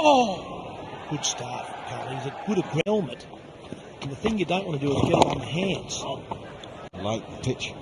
Oh! Good start from Kohlli. He's a good helmet. And the thing you don't want to do is get him on the hands. Late pitch.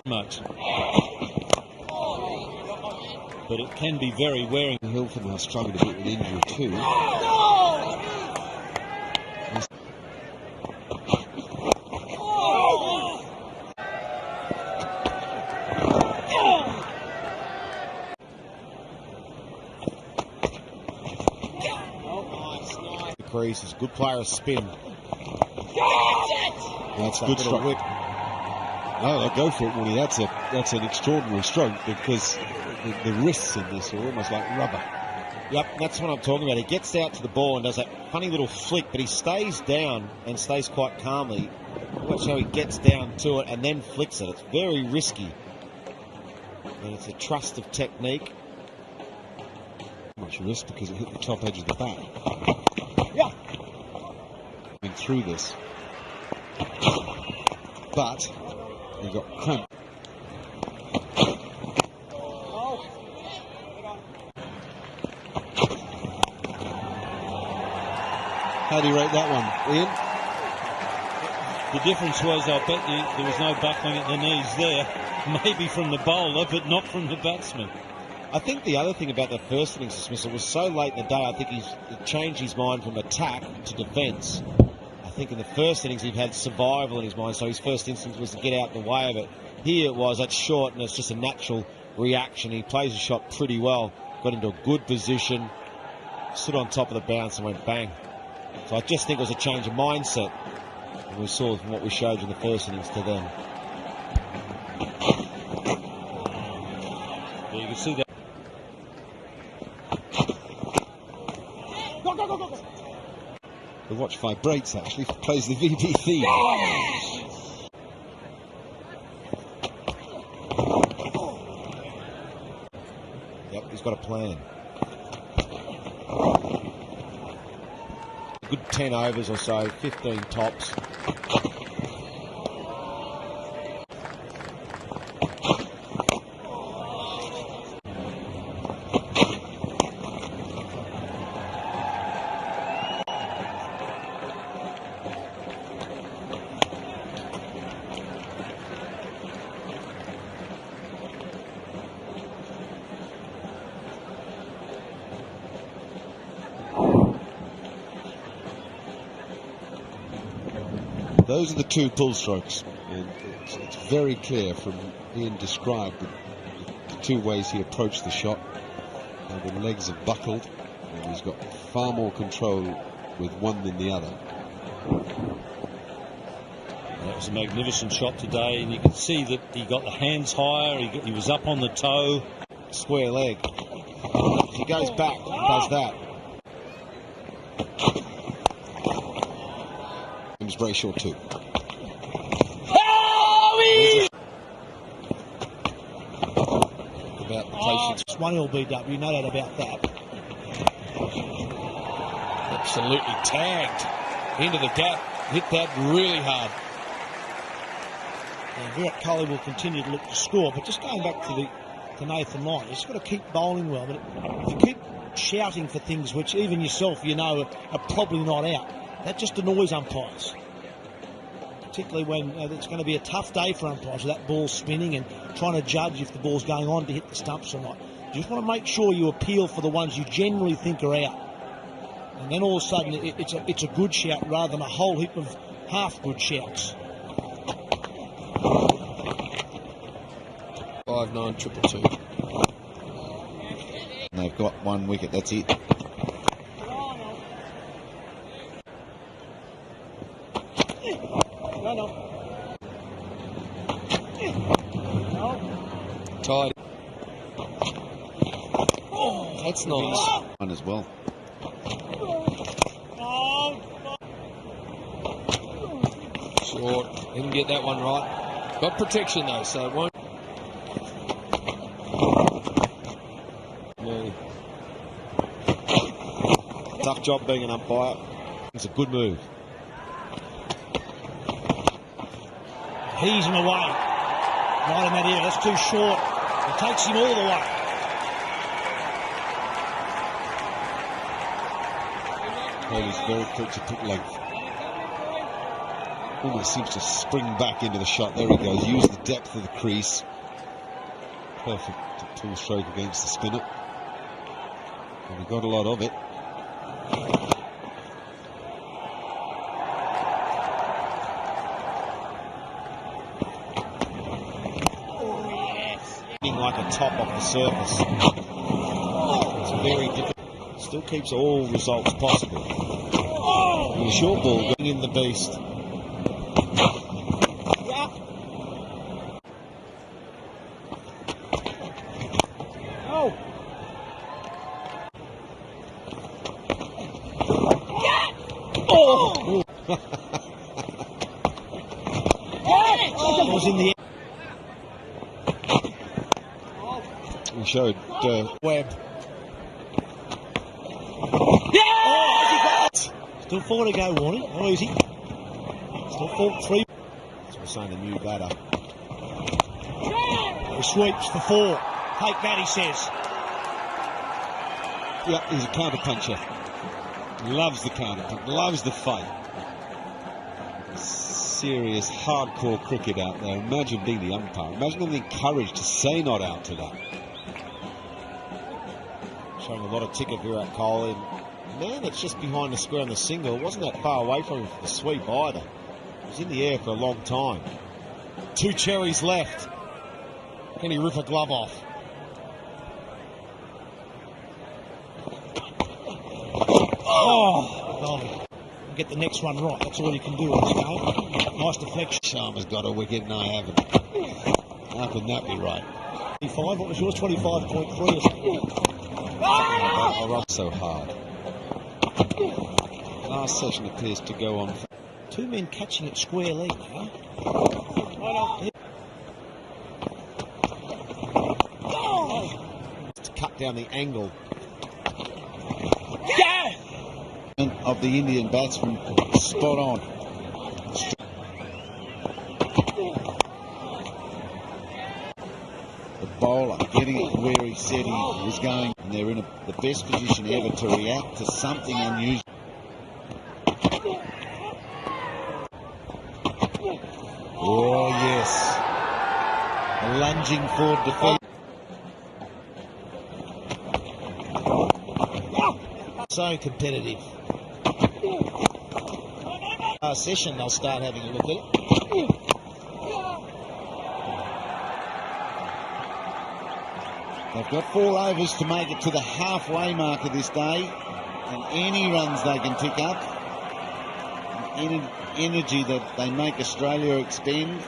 Much. But it can be very wearing. Hilford now struggled a bit with injury too. He's a good player of spin. That's a good stroke. Whip. No, I go for it, Woody. That's an extraordinary stroke because the wrists in this are almost like rubber. Yep, that's what I'm talking about. He gets out to the ball and does that funny little flick, but he stays down and stays quite calmly. Watch how he gets down to it and then flicks it. It's very risky. And it's a trust of technique. Much risk because it hit the top edge of the bat. Yeah. Through this. But he got cramped. How do you rate that one, Ian? The difference was, I bet there was no buckling at the knees there. Maybe from the bowler, but not from the batsman. I think the other thing about the first innings dismissal was so late in the day, I think he changed his mind from attack to defence. I think in the first innings he had survival in his mind, so his first instinct was to get out the way of it. Here it was, that's short, and it's just a natural reaction. He plays the shot pretty well, got into a good position, stood on top of the bounce and went bang. So I just think it was a change of mindset. And we saw from what we showed you in the first innings to then. Yeah, you can see that. The watch vibrates actually, plays the VB theme. Yep, he's got a plan. A good 10 overs or so, 15 tops. Those are the two pull strokes, and it's very clear from Ian described the two ways he approached the shot. The legs have buckled, and he's got far more control with one than the other. That was a magnificent shot today, and you can see that he got the hands higher, he was up on the toe. Square leg. He goes back and does that. Very short too. About patience. It's 1-0 BW, no doubt about that. Absolutely tagged into the gap. Hit that really hard. And VIRAT KOHLI will continue to look to score, but just going back to Nathan Lyon, he's got to keep bowling well. But if you keep shouting for things which even yourself you know are probably not out, that just annoys umpires. Particularly when it's going to be a tough day for umpires with that ball spinning and trying to judge if the ball's going on to hit the stumps or not. You just want to make sure you appeal for the ones you generally think are out. And then all of a sudden it's a good shout rather than a whole heap of half good shouts. 5-9-2-2. And they've got 1 wicket, that's it. Tight. Oh, that's nice. One as well. Short. Didn't get that one right. Got protection though, so it won't. Tough job being an umpire. It's a good move. He's in the way. Right in that area. That's too short. It takes him all the way. Kohli's very quick to put length. Almost seems to spring back into the shot. There he goes. Use the depth of the crease. Perfect pull stroke against the spinner. And we got a lot of it. Like a top off the surface. It's very difficult. Still keeps all results possible. The short ball going in the beast. Oh! It was in the air. We showed Webb. Still 4 to go, Warnie. Oh, easy. Still 4-3. As we're saying, the new batter. He sweeps for 4. Take that, he says. yeah, he's a counter puncher. Loves the counter punch, loves the fight. Serious, hardcore cricket out there. Imagine being the umpire. Imagine having the courage to say not out to that. Showing a lot of ticket VIRAT Kohli. Man, that's just behind the square on the single. It wasn't that far away from him for the sweep either. It was in the air for a long time. 2 cherries left. Can he rip a glove off? Oh, get the next one right. That's all you can do in this game. Nice deflection. Sharma's got a wicket and I haven't. How can that be right? 25. What was yours? 25.3 or something. Oh, so hard. Last session appears to go on. 2 men catching it square leg now. To cut down the angle. Of the Indian batsman, spot on. The bowler getting it where he said he was going, and they're in the best position ever to react to something unusual. Oh yes, a lunging forward defence. So competitive. Session, they'll start having a look at it. They've got 4 overs to make it to the halfway mark of this day, and any runs they can pick up, any energy that they make Australia expend,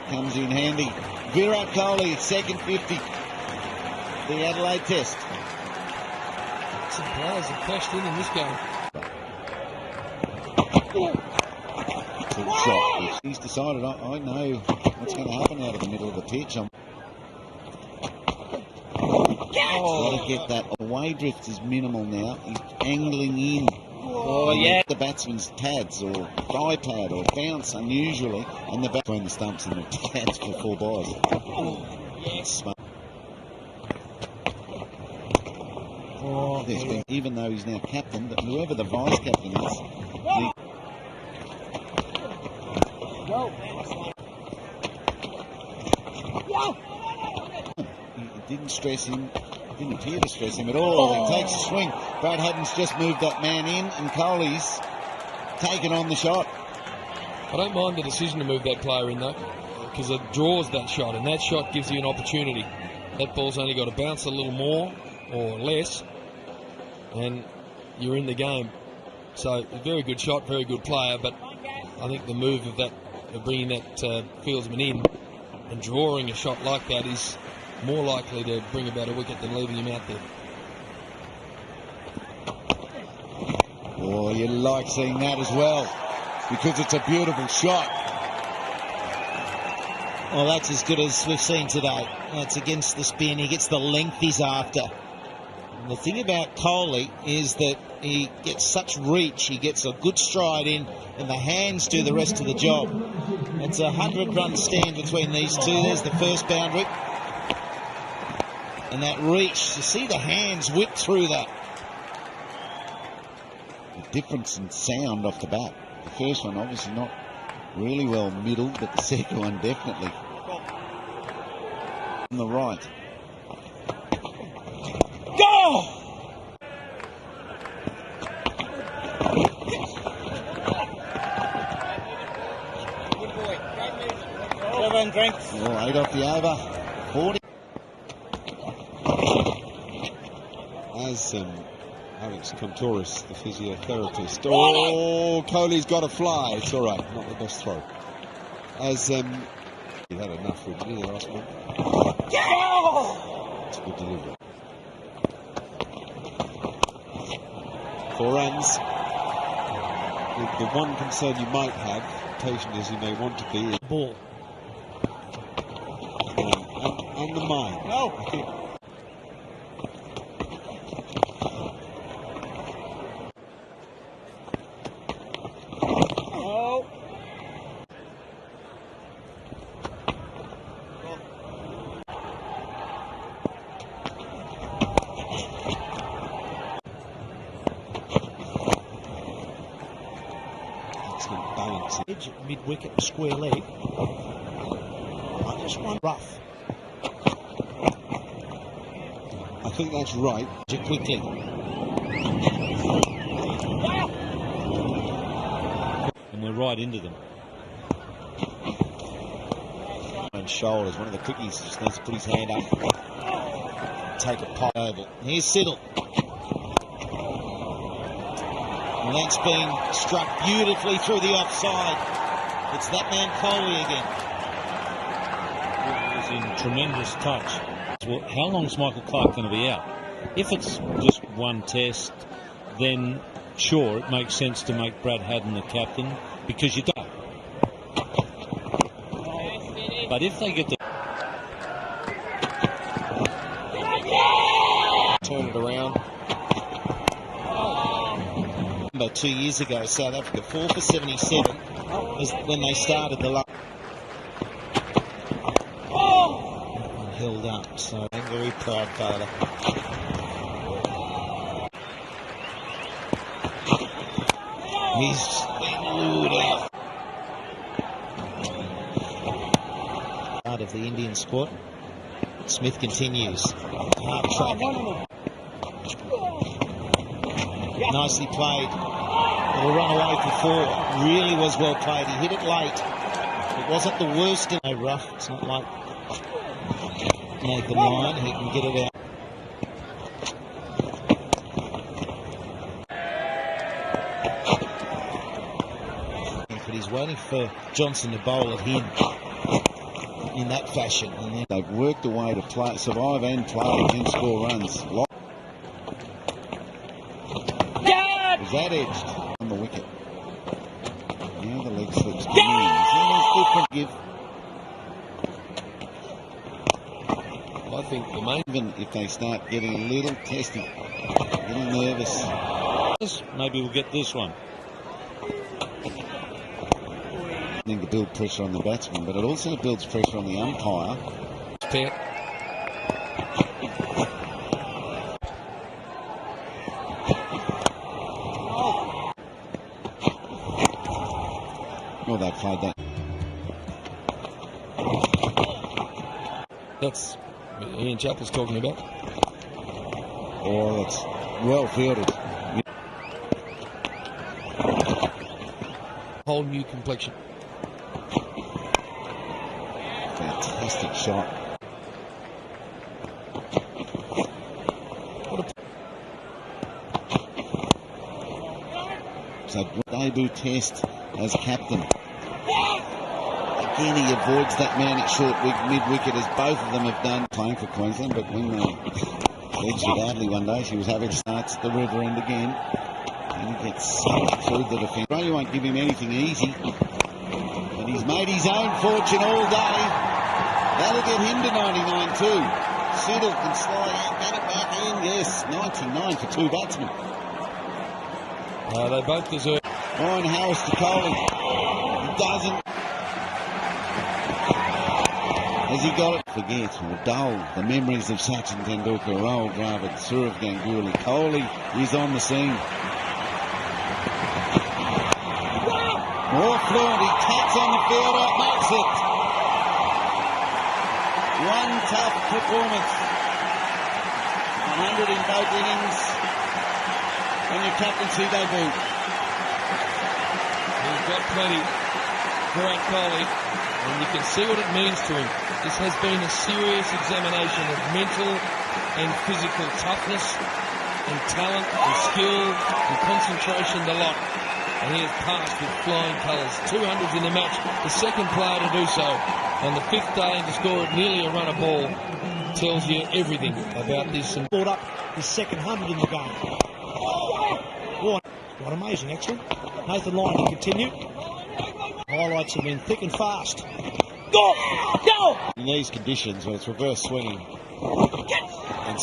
comes in handy. VIRAT Kohli, second 50, the Adelaide Test. Some players have cashed in this game. Shot. He's decided, I know what's going to happen out of the middle of the pitch. Got to get that. Away drift is minimal now. He's angling in. Oh, yeah. The batsman's pads or thigh pad or bounce unusually, and the between the stumps and the pads for 4 balls. Yes. There's been, even though he's now captain, but whoever the vice captain is, it didn't stress him, didn't appear to stress him at all. He takes a swing. Brad Haddon's just moved that man in, and Kohli's taken on the shot. I don't mind the decision to move that player in though, because it draws that shot, and that shot gives you an opportunity. That ball's only got to bounce a little more or less, and you're in the game. So a very good shot, very good player, but I think the move of that, of bringing that fieldsman in and drawing a shot like that is more likely to bring about a wicket than leaving him out there. Oh, you like seeing that as well, because it's a beautiful shot. Well, that's as good as we've seen today. That's against the spin. He gets the length he's after. And the thing about Kohli is that he gets such reach, he gets a good stride in, and the hands do the rest of the job. It's a 100-run stand between these two. There's the first boundary. And that reach, you see the hands whip through that. The difference in sound off the bat. The first one obviously not really well middled, but the second one definitely. On the right. Go! Oh, 8 off the over. 40. As Alex Contouris, the physiotherapist. Oh, Kohli's got to fly. It's all right. Not the best throw. As he had enough with me last one. It's a good delivery. 4 runs. The one concern you might have, patient as you may want to be, is Ball. and the mind. No. Excellent balance. Edge at mid-wicket, square leg. I just want rough. I think that's right. Quickly. And we're right into them. And shoulders. One of the quickies just needs to put his hand up. Take a pop oval. Here's Siddle. And that's been struck beautifully through the offside. It's that man Kohli again. It was in tremendous touch. Well, how long's Michael Clark going to be out? If it's just one test, then sure, it makes sense to make Brad Haddon the captain because you don't. But if they get the Turn it around. 2 years ago, South Africa 4 for 77 was when they started the last. Held up, so I'm very proud father. He's been lured out. Part of the Indian squad. Smith continues. Hard track. Nicely played. It'll run away for 4. Really was well played. He hit it late. It wasn't the worst. No rough. It's not like Nathan Lyon. He can get it out. But he's waiting for Johnson to bowl at him in that fashion. And then They've worked a way to play, survive and play and score runs. Is that edged on the wicket? Now the leg slips coming in. Different give. I think the main. Even if they start getting a little testy, a little nervous. maybe we'll get this one. I think to build pressure on the batsman, but it also builds pressure on the umpire. Fair. Well, they played that. That's what Ian Chappell's talking about. Oh, that's well fielded. Whole new complexion. Fantastic shot. So debut test as captain. Again, he avoids that man at short mid-wicket, as both of them have done playing for Queensland. But when they edged it Adelaide one day, she was having starts at the river end again. And he gets sucked through the defence. You won't give him anything easy. But he's made his own fortune all day. That'll get him to 99 too. Siddle can slide out, get it back in. Yes, 99 for 2 batsmen. They both deserve. Ryan Harris to Kohli. He doesn't. Has he got it? Forget or dull the memories of Sachin Tendulkar, Rahul Dravid, Sourav Ganguly. Kohli is on the scene. More fluent, he taps on the fielder, makes it. One tough performance. 100 in both innings on your captaincy debut. He's got plenty. VIRAT Kohli, and you can see what it means to him. This has been a serious examination of mental and physical toughness and talent and skill and concentration, the lot. And he has passed with flying colours. 200s in the match, the second player to do so on the 5th day, and to score at nearly a run a ball tells you everything about this. Brought up his second 100 in the game. What amazing action. Nathan Lyon to continue. Highlights have been thick and fast. Go! Go! In these conditions when it's reverse swinging. And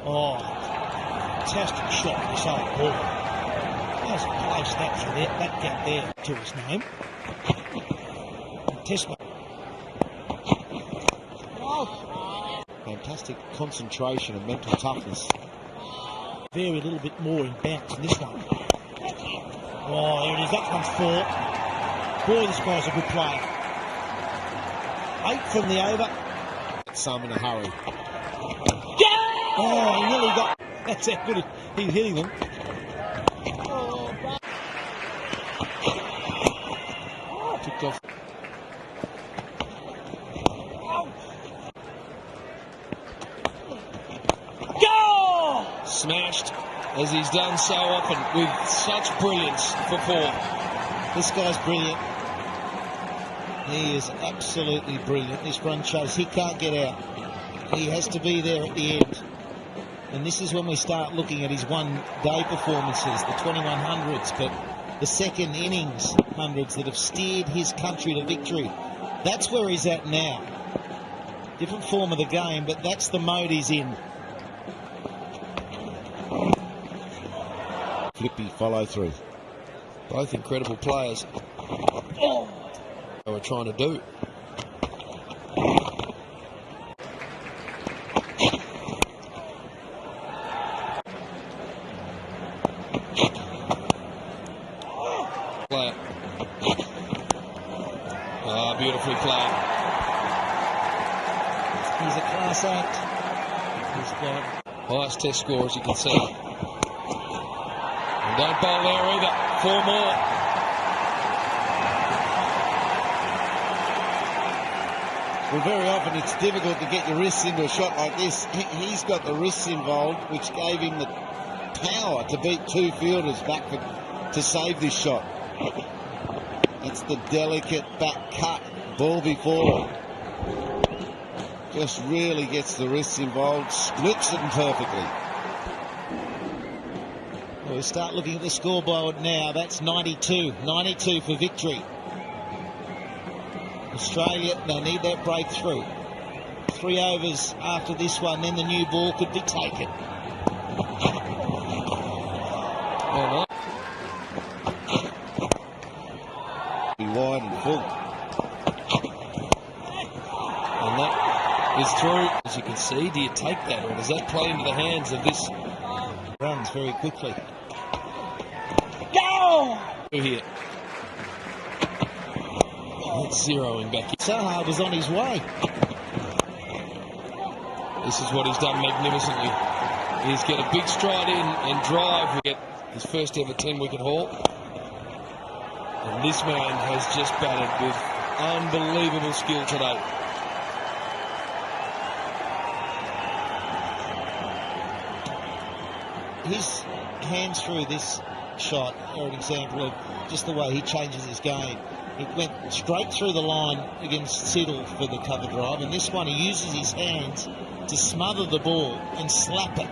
oh, fantastic shot this old ball. How's he placed that through there, that gap there to his name? Test. fantastic concentration and mental toughness. Vary a little bit more in bounce in this one. Oh, there it is. That one's 4. Boy, this guy's a good player. 8 from the over. Some in a hurry. Oh, he nearly got. That's how good he's hitting them. Ticked off. Smashed, as he's done so often, with such brilliance for 4. This guy's brilliant. He is absolutely brilliant. This run chase, he can't get out. He has to be there at the end. And this is when we start looking at his one-day performances, the 2100s, but the second innings hundreds that have steered his country to victory. That's where he's at now. Different form of the game, but that's the mode he's in. Flippy follow through. Both incredible players. Oh, they were trying to do. Player. Beautifully played. He's a class act. He's got Highest test score, as you can see. Don't bowl there either. 4 more. Well, very often it's difficult to get your wrists into a shot like this. He's got the wrists involved, which gave him the power to beat 2 fielders back to save this shot. It's the delicate back cut, ball before. Just really gets the wrists involved, splits them perfectly. We'll start looking at the scoreboard now. That's 92. 92 for victory. Australia, they need that breakthrough. 3 overs after this one, then the new ball could be taken. Be wide and full. And that is through. As you can see, do you take that, or does that play into the hands of this? Runs very quickly. Here. It's zeroing back. Saha was on his way. This is what he's done magnificently. He's get a big stride in and drive. We get his first ever 10-wicket haul. And this man has just batted with unbelievable skill today. His hands through this shot are an example of just the way he changes his game. He went straight through the line against Siddle for the cover drive, and this one he uses his hands to smother the ball and slap it.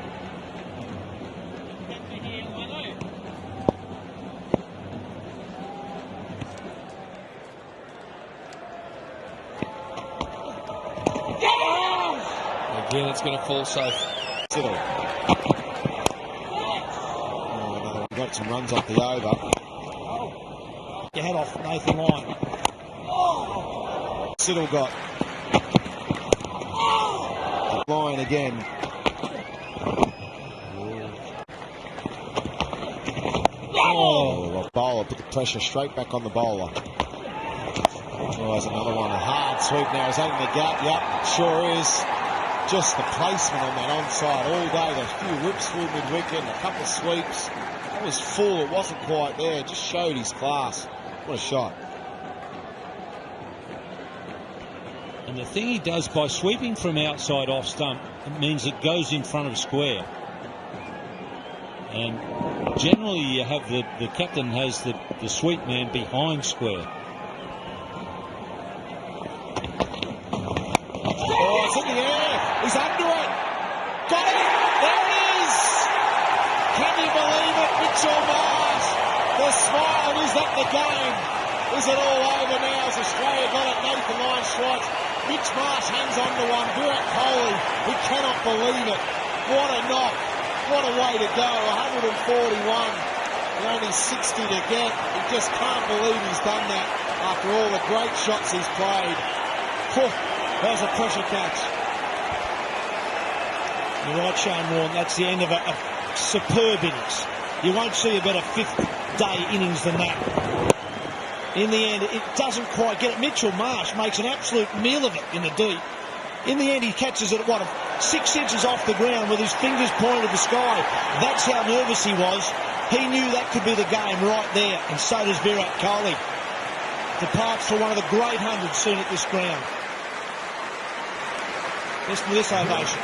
Again, it's going to fall safe. Siddle. Oh, got some runs off the over. Your head off Nathan Lyon. Siddle got the line again. Oh, the bowler put the pressure straight back on the bowler. Tries another one. A hard sweep now. Is that in the gap? Yep, sure is. Just the placement on that onside all day. There's a few whips through mid-wicket, a couple of sweeps. That was full. It wasn't quite there. Just showed his class. What a shot. And the thing he does by sweeping from outside off stump, it means it goes in front of square. And generally you have the captain has the sweep man behind square. Oh, it's in the air. He's under it. Got it. There it is. Can you believe it? Mitchell Marsh. The smile. Is that the game? Is it all over now? As Australia got it. Nathan Lyon strikes. Mitch Marsh hangs on to one. VIRAT Kohl'i. He cannot believe it. What a knock. What a way to go. 141. And only 60 to get. He just can't believe he's done that after all the great shots he's played. That was a pressure catch. You're right, Shane Warne. That's the end of a superb innings. You won't see a better fifth day innings than that. In the end, it doesn't quite get it. Mitchell Marsh makes an absolute meal of it in the deep. In the end, he catches it at 6 inches off the ground with his fingers pointed to the sky. That's how nervous he was. He knew that could be the game right there, and so does VIRAT Kohl'i. Departs for one of the great hundreds seen at this ground. Listen to this ovation.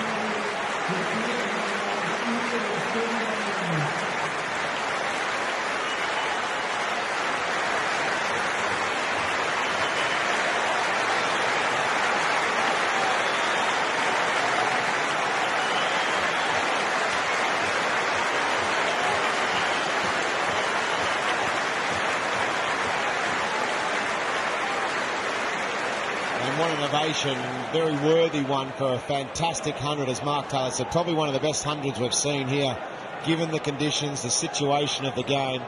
And what an ovation, very worthy one for a fantastic 100, as Mark Taylor said. Probably one of the best hundreds we've seen here, given the conditions, the situation of the game.